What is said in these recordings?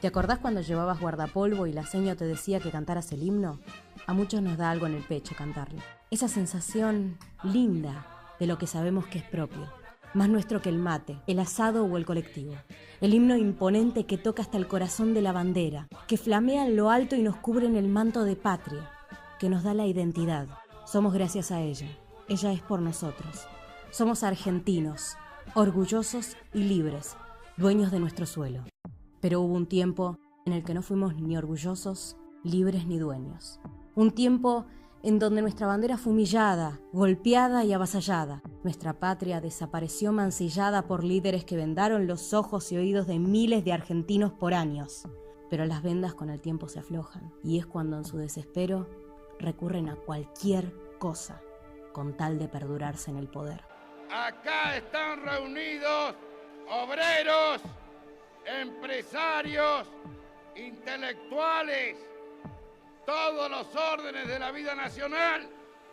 acordás cuando llevabas guardapolvo y la seño te decía que cantaras el himno? A muchos nos da algo en el pecho cantarlo. Esa sensación linda de lo que sabemos que es propio. Más nuestro que el mate, el asado o el colectivo. El himno imponente que toca hasta el corazón de la bandera, que flamea en lo alto y nos cubre en el manto de patria, que nos da la identidad. Somos gracias a ella. Ella es por nosotros. Somos argentinos, orgullosos y libres, dueños de nuestro suelo. Pero hubo un tiempo en el que no fuimos ni orgullosos, libres ni dueños. Un tiempo en donde nuestra bandera fue humillada, golpeada y avasallada. Nuestra patria desapareció mancillada por líderes que vendaron los ojos y oídos de miles de argentinos por años. Pero las vendas con el tiempo se aflojan, y es cuando en su desespero recurren a cualquier cosa con tal de perdurarse en el poder. Acá están reunidos obreros, empresarios, intelectuales, todos los órdenes de la vida nacional,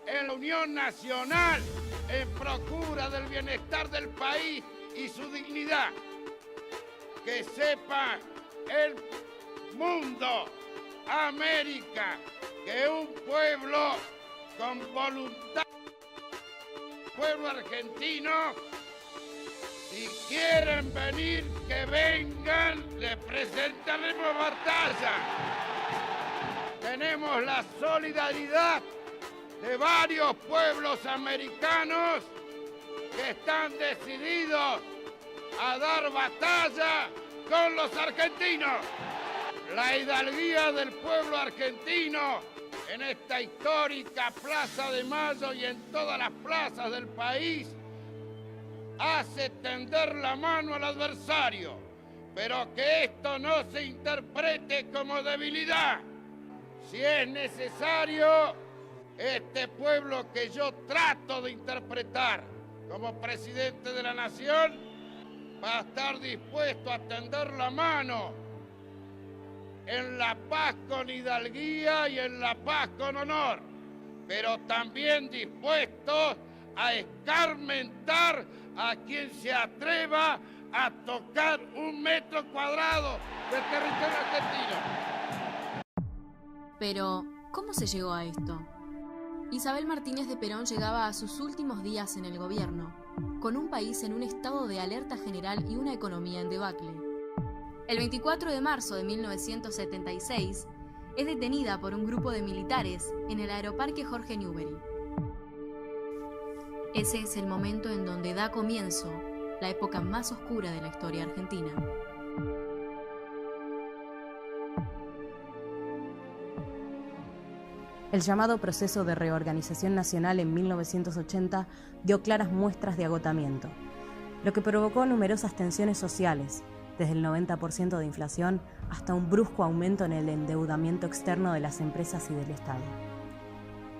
en la Unión Nacional, en procura del bienestar del país y su dignidad. Que sepa el mundo, América, que un pueblo con voluntad, pueblo argentino, si quieren venir, que vengan, les presentaremos batalla. Tenemos la solidaridad de varios pueblos americanos que están decididos a dar batalla con los argentinos. La hidalguía del pueblo argentino en esta histórica Plaza de Mayo y en todas las plazas del país hace tender la mano al adversario, pero que esto no se interprete como debilidad. Si es necesario, este pueblo que yo trato de interpretar como presidente de la nación va a estar dispuesto a tender la mano en la paz con hidalguía y en la paz con honor, pero también dispuesto a escarmentar a quien se atreva a tocar 1 metro cuadrado del territorio argentino. Pero, ¿cómo se llegó a esto? Isabel Martínez de Perón llegaba a sus últimos días en el gobierno, con un país en un estado de alerta general y una economía en debacle. El 24 de marzo de 1976, es detenida por un grupo de militares en el aeroparque Jorge Newbery. Ese es el momento en donde da comienzo la época más oscura de la historia argentina. El llamado proceso de reorganización nacional en 1980 dio claras muestras de agotamiento, lo que provocó numerosas tensiones sociales, desde el 90% de inflación hasta un brusco aumento en el endeudamiento externo de las empresas y del Estado.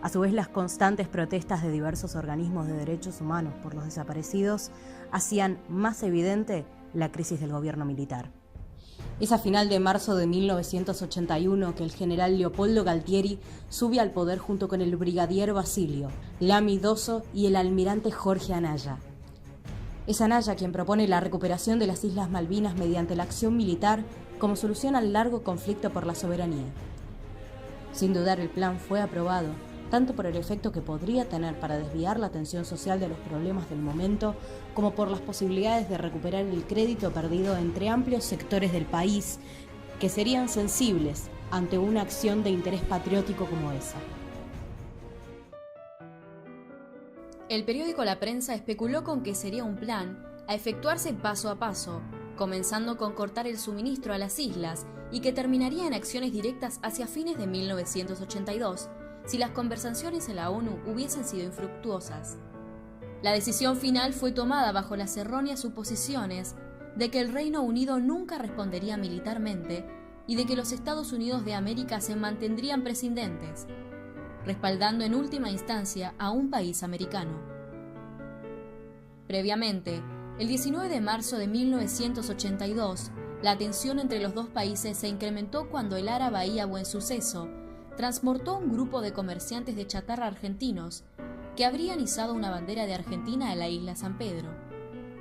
A su vez, las constantes protestas de diversos organismos de derechos humanos por los desaparecidos hacían más evidente la crisis del gobierno militar. Es a final de marzo de 1981 que el general Leopoldo Galtieri sube al poder junto con el brigadier Basilio, Lamy Dosso y el almirante Jorge Anaya. Es Anaya quien propone la recuperación de las Islas Malvinas mediante la acción militar como solución al largo conflicto por la soberanía. Sin dudar, el plan fue aprobado, tanto por el efecto que podría tener para desviar la atención social de los problemas del momento, como por las posibilidades de recuperar el crédito perdido entre amplios sectores del país que serían sensibles ante una acción de interés patriótico como esa. El periódico La Prensa especuló con que sería un plan a efectuarse paso a paso, comenzando con cortar el suministro a las islas y que terminaría en acciones directas hacia fines de 1982, si las conversaciones en la ONU hubiesen sido infructuosas. La decisión final fue tomada bajo las erróneas suposiciones de que el Reino Unido nunca respondería militarmente y de que los Estados Unidos de América se mantendrían prescindentes, respaldando en última instancia a un país americano. Previamente, el 19 de marzo de 1982, la tensión entre los dos países se incrementó cuando el Ara Bahía Buen Suceso transportó un grupo de comerciantes de chatarra argentinos que habrían izado una bandera de Argentina en la isla San Pedro,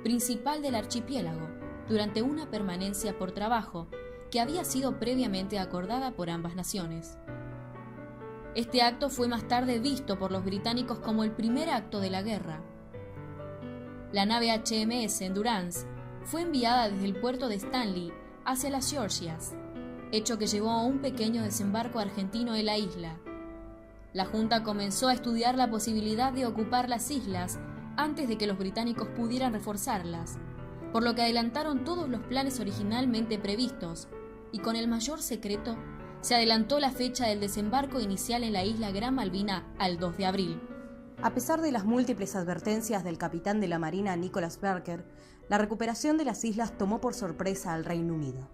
principal del archipiélago, durante una permanencia por trabajo que había sido previamente acordada por ambas naciones. Este acto fue más tarde visto por los británicos como el primer acto de la guerra. La nave HMS Endurance fue enviada desde el puerto de Stanley hacia las Georgias, hecho que llevó a un pequeño desembarco argentino en la isla. La Junta comenzó a estudiar la posibilidad de ocupar las islas antes de que los británicos pudieran reforzarlas, por lo que adelantaron todos los planes originalmente previstos, y con el mayor secreto se adelantó la fecha del desembarco inicial en la isla Gran Malvina al 2 de abril. A pesar de las múltiples advertencias del capitán de la Marina Nicholas Barker, la recuperación de las islas tomó por sorpresa al Reino Unido.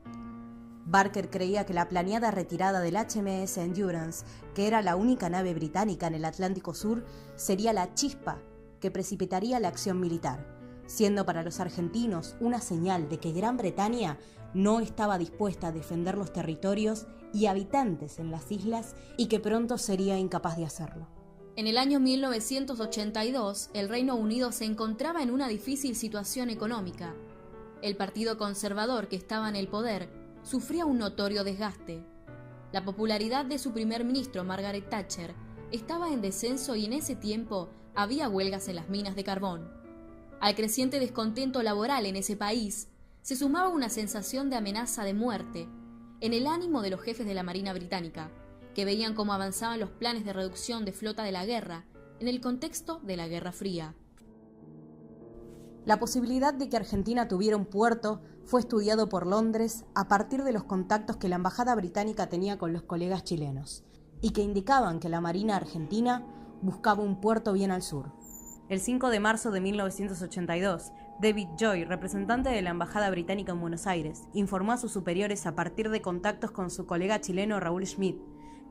Barker creía que la planeada retirada del HMS Endurance, que era la única nave británica en el Atlántico Sur, sería la chispa que precipitaría la acción militar, siendo para los argentinos una señal de que Gran Bretaña no estaba dispuesta a defender los territorios y habitantes en las islas y que pronto sería incapaz de hacerlo. En el año 1982, el Reino Unido se encontraba en una difícil situación económica. El Partido Conservador, que estaba en el poder, sufría un notorio desgaste. La popularidad de su primer ministro, Margaret Thatcher, estaba en descenso y en ese tiempo había huelgas en las minas de carbón. Al creciente descontento laboral en ese país, se sumaba una sensación de amenaza de muerte en el ánimo de los jefes de la Marina británica, que veían cómo avanzaban los planes de reducción de flota de la guerra en el contexto de la Guerra Fría. La posibilidad de que Argentina tuviera un puerto fue estudiado por Londres a partir de los contactos que la embajada británica tenía con los colegas chilenos, y que indicaban que la Marina argentina buscaba un puerto bien al sur. El 5 de marzo de 1982, David Joy, representante de la embajada británica en Buenos Aires, informó a sus superiores a partir de contactos con su colega chileno Raúl Schmidt,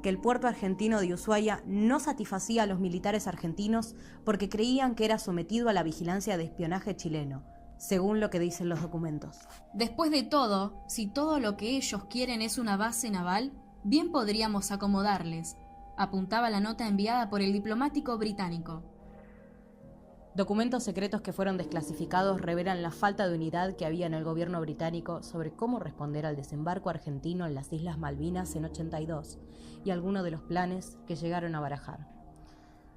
que el puerto argentino de Ushuaia no satisfacía a los militares argentinos porque creían que era sometido a la vigilancia de espionaje chileno, según lo que dicen los documentos. Después de todo, si todo lo que ellos quieren es una base naval, bien podríamos acomodarles, apuntaba la nota enviada por el diplomático británico. Documentos secretos que fueron desclasificados revelan la falta de unidad que había en el gobierno británico sobre cómo responder al desembarco argentino en las Islas Malvinas en 82 y algunos de los planes que llegaron a barajar.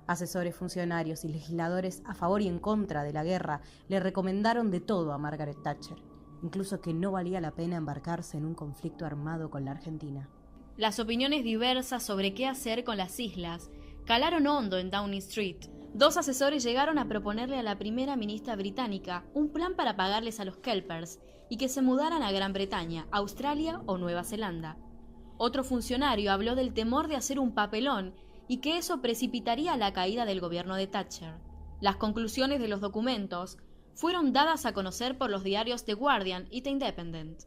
Asesores, funcionarios y legisladores a favor y en contra de la guerra le recomendaron de todo a Margaret Thatcher, incluso que no valía la pena embarcarse en un conflicto armado con la Argentina. Las opiniones diversas sobre qué hacer con las islas calaron hondo en Downing Street. Dos asesores llegaron a proponerle a la primera ministra británica un plan para pagarles a los kelpers y que se mudaran a Gran Bretaña, Australia o Nueva Zelanda. Otro funcionario habló del temor de hacer un papelón y que eso precipitaría la caída del gobierno de Thatcher. Las conclusiones de los documentos fueron dadas a conocer por los diarios The Guardian y The Independent.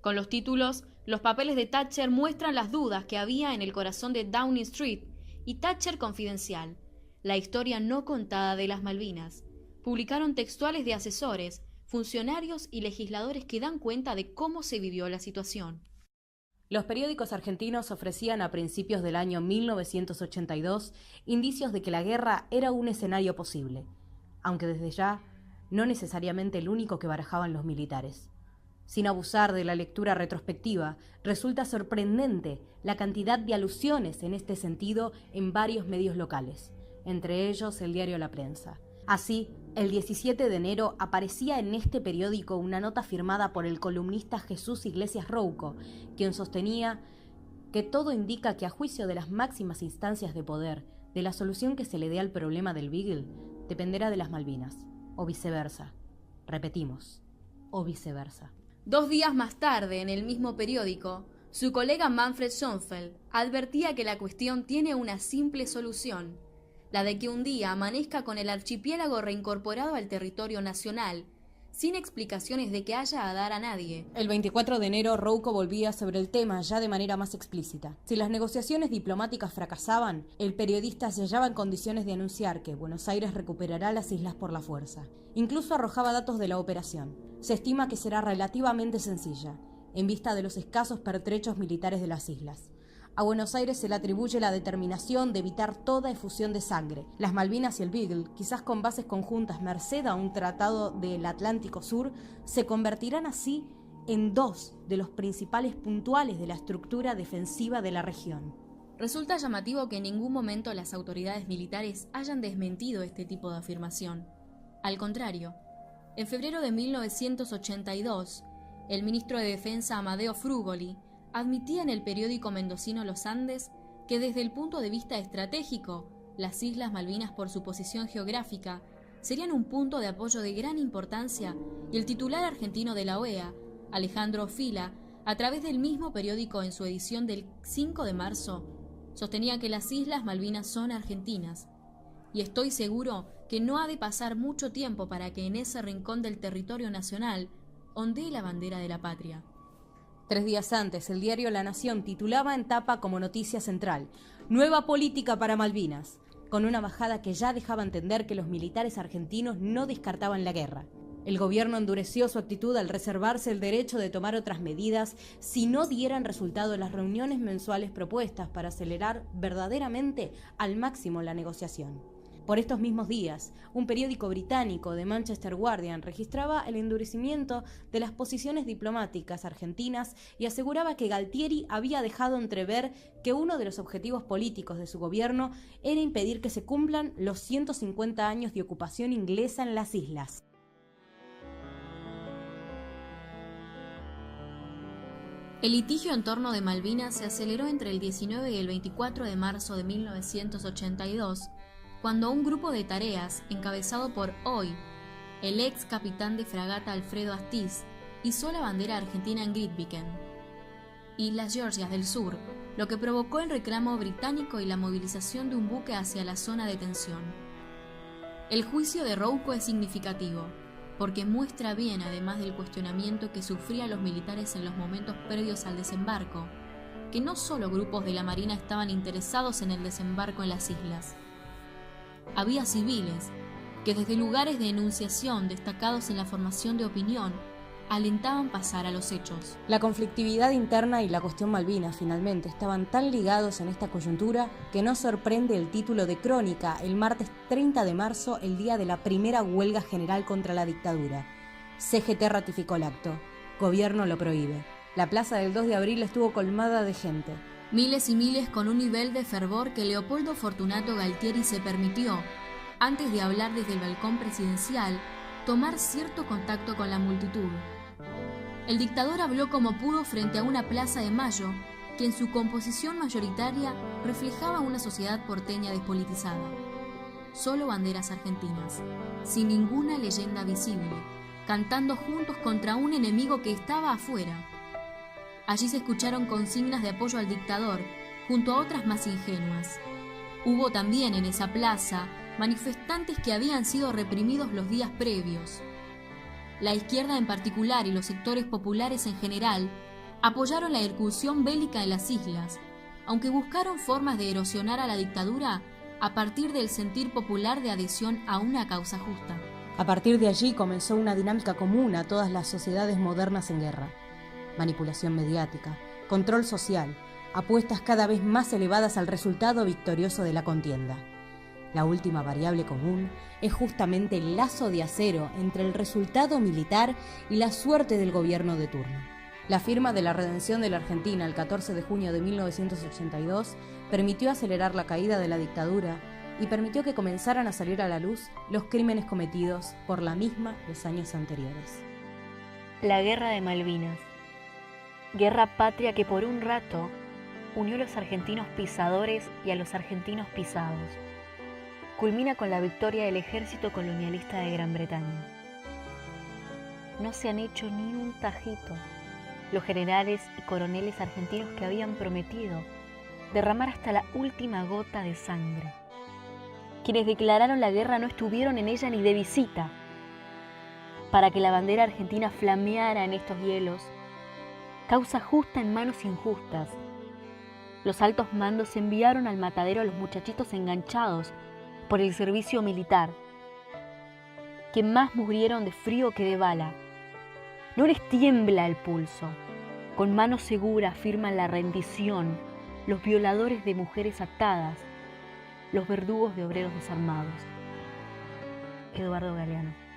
Con los títulos, los papeles de Thatcher muestran las dudas que había en el corazón de Downing Street y Thatcher Confidencial, la historia no contada de las Malvinas. Publicaron textuales de asesores, funcionarios y legisladores que dan cuenta de cómo se vivió la situación. Los periódicos argentinos ofrecían a principios del año 1982 indicios de que la guerra era un escenario posible, aunque desde ya no necesariamente el único que barajaban los militares. Sin abusar de la lectura retrospectiva, resulta sorprendente la cantidad de alusiones en este sentido en varios medios locales, entre ellos el diario La Prensa. Así, el 17 de enero aparecía en este periódico una nota firmada por el columnista Jesús Iglesias Rouco, quien sostenía que todo indica que a juicio de las máximas instancias de poder, de la solución que se le dé al problema del Beagle, dependerá de las Malvinas, o viceversa. Repetimos, o viceversa. 2 días más tarde, en el mismo periódico, su colega Manfred Schönfeld advertía que la cuestión tiene una simple solución: la de que un día amanezca con el archipiélago reincorporado al territorio nacional, sin explicaciones de que haya a dar a nadie. El 24 de enero, Rouco volvía sobre el tema ya de manera más explícita. Si las negociaciones diplomáticas fracasaban, el periodista se hallaba en condiciones de anunciar que Buenos Aires recuperará las islas por la fuerza. Incluso arrojaba datos de la operación. Se estima que será relativamente sencilla, en vista de los escasos pertrechos militares de las islas. A Buenos Aires se le atribuye la determinación de evitar toda efusión de sangre. Las Malvinas y el Beagle, quizás con bases conjuntas merced a un tratado del Atlántico Sur, se convertirán así en dos de los principales puntuales de la estructura defensiva de la región. Resulta llamativo que en ningún momento las autoridades militares hayan desmentido este tipo de afirmación. Al contrario, en febrero de 1982, el ministro de Defensa Amadeo Frugoli admitía en el periódico mendocino Los Andes que desde el punto de vista estratégico, las Islas Malvinas por su posición geográfica serían un punto de apoyo de gran importancia y el titular argentino de la OEA, Alejandro Fila, a través del mismo periódico en su edición del 5 de marzo, sostenía que las Islas Malvinas son argentinas. Y estoy seguro que no ha de pasar mucho tiempo para que en ese rincón del territorio nacional ondee la bandera de la patria. 3 días antes, el diario La Nación titulaba en tapa como noticia central: Nueva política para Malvinas, con una bajada que ya dejaba entender que los militares argentinos no descartaban la guerra. El gobierno endureció su actitud al reservarse el derecho de tomar otras medidas si no dieran resultado las reuniones mensuales propuestas para acelerar verdaderamente al máximo la negociación. Por estos mismos días, un periódico británico, The Manchester Guardian, registraba el endurecimiento de las posiciones diplomáticas argentinas y aseguraba que Galtieri había dejado entrever que uno de los objetivos políticos de su gobierno era impedir que se cumplan los 150 años de ocupación inglesa en las islas. El litigio en torno de Malvinas se aceleró entre el 19 y el 24 de marzo de 1982, cuando un grupo de tareas, encabezado por hoy, el ex capitán de fragata Alfredo Astiz, izó la bandera argentina en Grytviken, Islas Georgias del Sur, lo que provocó el reclamo británico y la movilización de un buque hacia la zona de tensión. El juicio de Rouco es significativo, porque muestra bien, además del cuestionamiento que sufrían los militares en los momentos previos al desembarco, que no solo grupos de la Marina estaban interesados en el desembarco en las islas. Había civiles que desde lugares de enunciación destacados en la formación de opinión alentaban pasar a los hechos. La conflictividad interna y la cuestión Malvinas finalmente estaban tan ligados en esta coyuntura que no sorprende el título de crónica el martes 30 de marzo, el día de la primera huelga general contra la dictadura. CGT ratificó el acto. Gobierno lo prohíbe. La plaza del 2 de abril estuvo colmada de gente. Miles y miles con un nivel de fervor que Leopoldo Fortunato Galtieri se permitió, antes de hablar desde el balcón presidencial, tomar cierto contacto con la multitud. El dictador habló como pudo frente a una plaza de Mayo que en su composición mayoritaria reflejaba una sociedad porteña despolitizada. Solo banderas argentinas, sin ninguna leyenda visible, cantando juntos contra un enemigo que estaba afuera. Allí se escucharon consignas de apoyo al dictador, junto a otras más ingenuas. Hubo también en esa plaza manifestantes que habían sido reprimidos los días previos. La izquierda en particular y los sectores populares en general apoyaron la incursión bélica en las islas, aunque buscaron formas de erosionar a la dictadura a partir del sentir popular de adhesión a una causa justa. A partir de allí comenzó una dinámica común a todas las sociedades modernas en guerra. Manipulación mediática, control social, apuestas cada vez más elevadas al resultado victorioso de la contienda. La última variable común es justamente el lazo de acero entre el resultado militar y la suerte del gobierno de turno. La firma de la redención de la Argentina el 14 de junio de 1982 permitió acelerar la caída de la dictadura y permitió que comenzaran a salir a la luz los crímenes cometidos por la misma los años anteriores. La Guerra de Malvinas. Guerra patria que por un rato unió a los argentinos pisadores y a los argentinos pisados. Culmina con la victoria del ejército colonialista de Gran Bretaña. No se han hecho ni un tajito los generales y coroneles argentinos que habían prometido derramar hasta la última gota de sangre. Quienes declararon la guerra no estuvieron en ella ni de visita. Para que la bandera argentina flameara en estos hielos, causa justa en manos injustas. Los altos mandos enviaron al matadero a los muchachitos enganchados por el servicio militar, que más murieron de frío que de bala. No les tiembla el pulso. Con mano segura firman la rendición los violadores de mujeres atadas, los verdugos de obreros desarmados. Eduardo Galeano.